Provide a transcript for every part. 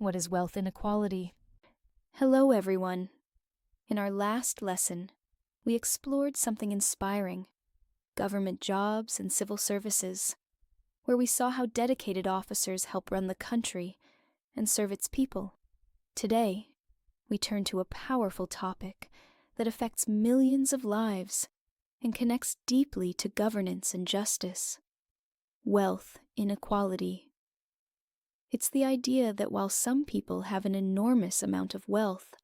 What is wealth inequality? Hello, everyone. In our last lesson, we explored something inspiring: government jobs and civil services, where we saw how dedicated officers help run the country and serve its people. Today, we turn to a powerful topic that affects millions of lives and connects deeply to governance and justice: wealth inequality. It's the idea that while some people have an enormous amount of wealth,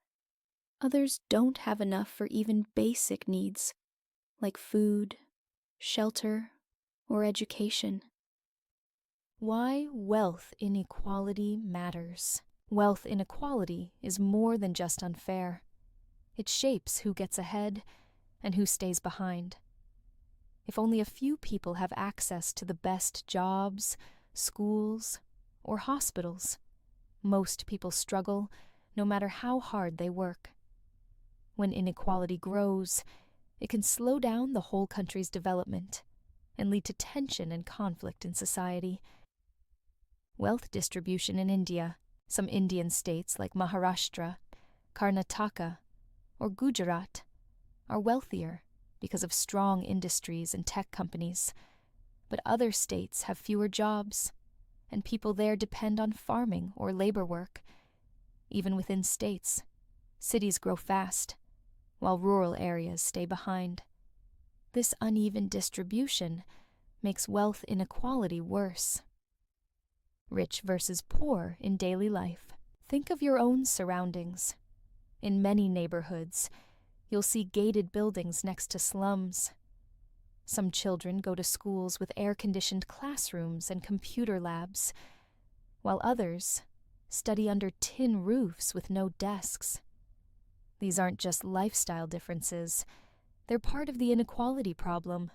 others don't have enough for even basic needs like food, shelter, or education. Why wealth inequality matters. Wealth inequality is more than just unfair. It shapes who gets ahead and who stays behind. If only a few people have access to the best jobs, schools, or hospitals, most people struggle no matter how hard they work. When inequality grows, it can slow down the whole country's development and lead to tension and conflict in society. Wealth distribution in India, some Indian states like Maharashtra, Karnataka, or Gujarat, are wealthier because of strong industries and tech companies, but other states have fewer jobs, and people there depend on farming or labor work. Even within states, cities grow fast, while rural areas stay behind. This uneven distribution makes wealth inequality worse. Rich versus poor in daily life. Think of your own surroundings. In many neighborhoods, you'll see gated buildings next to slums. Some children go to schools with air-conditioned classrooms and computer labs, while others study under tin roofs with no desks. These aren't just lifestyle differences, they're part of the inequality problem.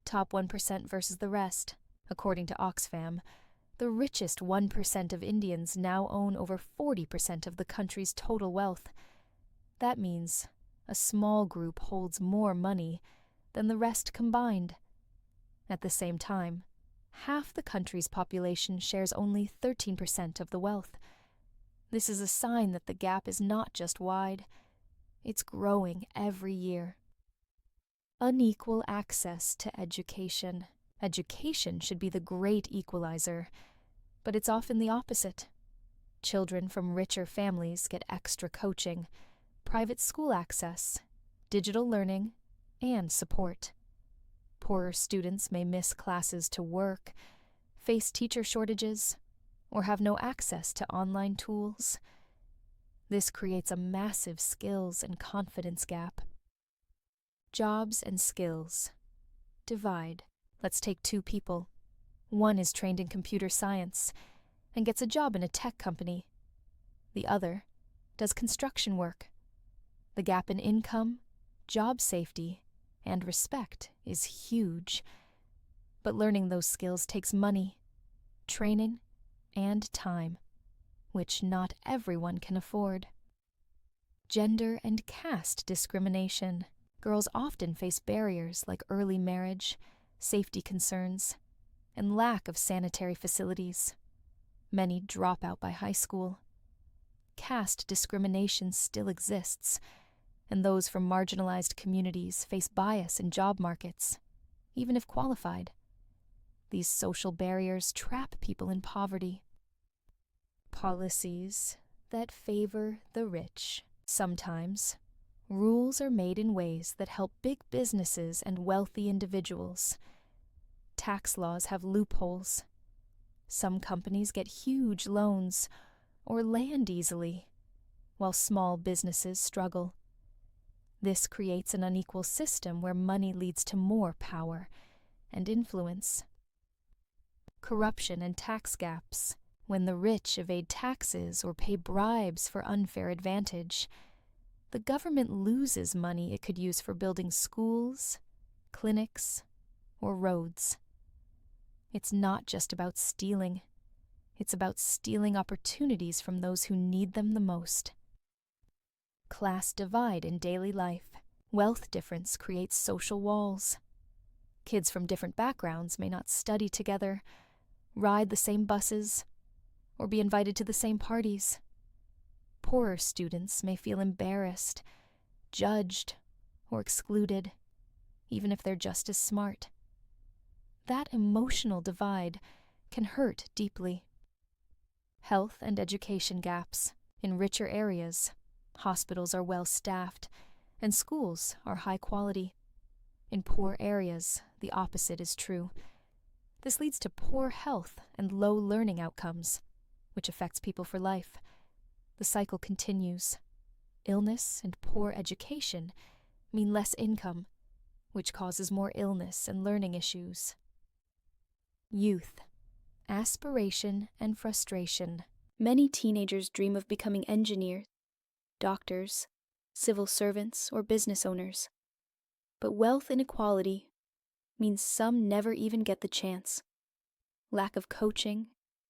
Top 1% versus the rest. According to Oxfam, the richest 1% of Indians now own over 40% of the country's total wealth. That means a small group holds more money than the rest combined. At the same time, half the country's population shares only 13% of the wealth. This is a sign that the gap is not just wide, it's growing every year. Unequal access to education. Education should be the great equalizer, but it's often the opposite. Children from richer families get extra coaching, private school access, digital learning, and support. Poorer students may miss classes to work, face teacher shortages, or have no access to online tools. This creates a massive skills and confidence gap. Jobs and skills. Divide. Let's take two people. One is trained in computer science and gets a job in a tech company. The other does construction work. The gap in income, job safety, and respect is huge. But learning those skills takes money, training, and time, which not everyone can afford. Gender and caste discrimination. Girls often face barriers like early marriage, safety concerns, and lack of sanitary facilities. Many drop out by high school. Caste discrimination still exists, and those from marginalized communities face bias in job markets, even if qualified. These social barriers trap people in poverty. Policies that favor the rich. Sometimes, rules are made in ways that help big businesses and wealthy individuals. Tax laws have loopholes. Some companies get huge loans or land easily, while small businesses struggle. This creates an unequal system where money leads to more power and influence. Corruption and tax gaps. When the rich evade taxes or pay bribes for unfair advantage, the government loses money it could use for building schools, clinics, or roads. It's not just about stealing. It's about stealing opportunities from those who need them the most. Class divide in daily life. Wealth difference creates social walls. Kids from different backgrounds may not study together, ride the same buses, or be invited to the same parties. Poorer students may feel embarrassed, judged, or excluded, even if they're just as smart. That emotional divide can hurt deeply. Health and education gaps. In richer areas, hospitals are well staffed, and schools are high quality. In poor areas, the opposite is true. This leads to poor health and low learning outcomes, which affects people for life. The cycle continues. Illness and poor education mean less income, which causes more illness and learning issues. Youth. Aspiration and frustration. Many teenagers dream of becoming engineers, doctors, civil servants, or business owners. But wealth inequality means some never even get the chance. Lack of coaching,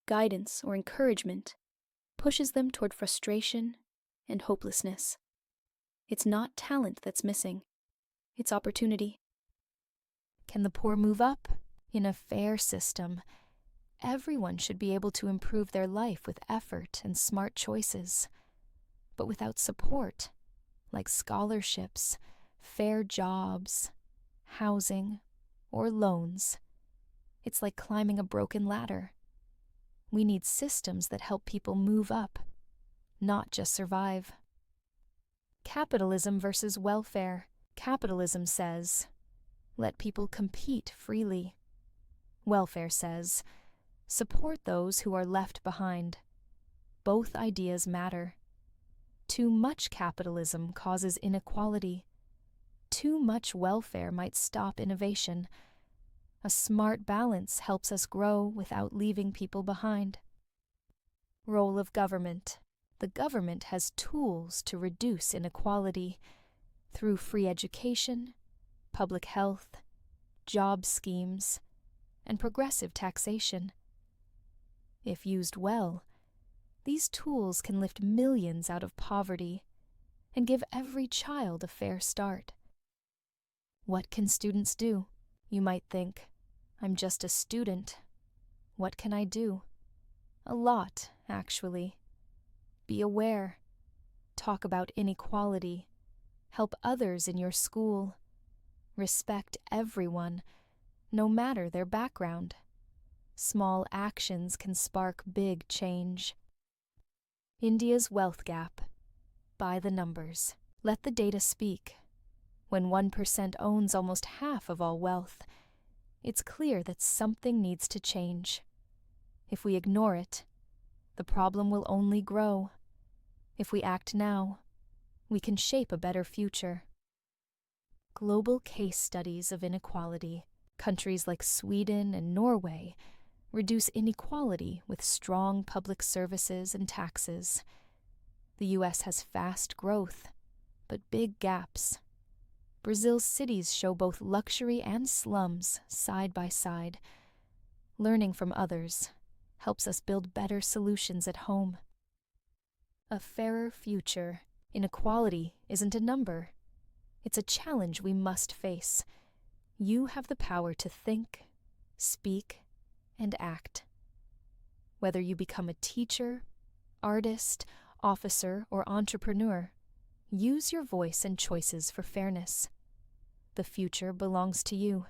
guidance, or encouragement pushes them toward frustration and hopelessness. It's not talent that's missing, it's opportunity. Can the poor move up? In a fair system, everyone should be able to improve their life with effort and smart choices. But without support, like scholarships, fair jobs, housing, or loans, it's like climbing a broken ladder. We need systems that help people move up, not just survive. Capitalism versus welfare. Capitalism says, let people compete freely. Welfare says, support those who are left behind. Both ideas matter. Too much capitalism causes inequality. Too much welfare might stop innovation. A smart balance helps us grow without leaving people behind. Role of government. The government has tools to reduce inequality through free education, public health, job schemes, and progressive taxation. If used well, these tools can lift millions out of poverty and give every child a fair start. What can students do? You might think, I'm just a student. What can I do? A lot, actually. Be aware. Talk about inequality. Help others in your school. Respect everyone, no matter their background. Small actions can spark big change. India's wealth gap. By the numbers. Let the data speak. When 1% owns almost half of all wealth, it's clear that something needs to change. If we ignore it, the problem will only grow. If we act now, we can shape a better future. Global case studies of inequality. Countries like Sweden and Norway reduce inequality with strong public services and taxes. The US has fast growth, but big gaps. Brazil's cities show both luxury and slums side by side. Learning from others helps us build better solutions at home. A fairer future. Inequality isn't a number. It's a challenge we must face. You have the power to think, speak, and act. Whether you become a teacher, artist, officer, or entrepreneur, use your voice and choices for fairness. The future belongs to you.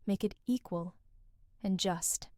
Make it equal and just.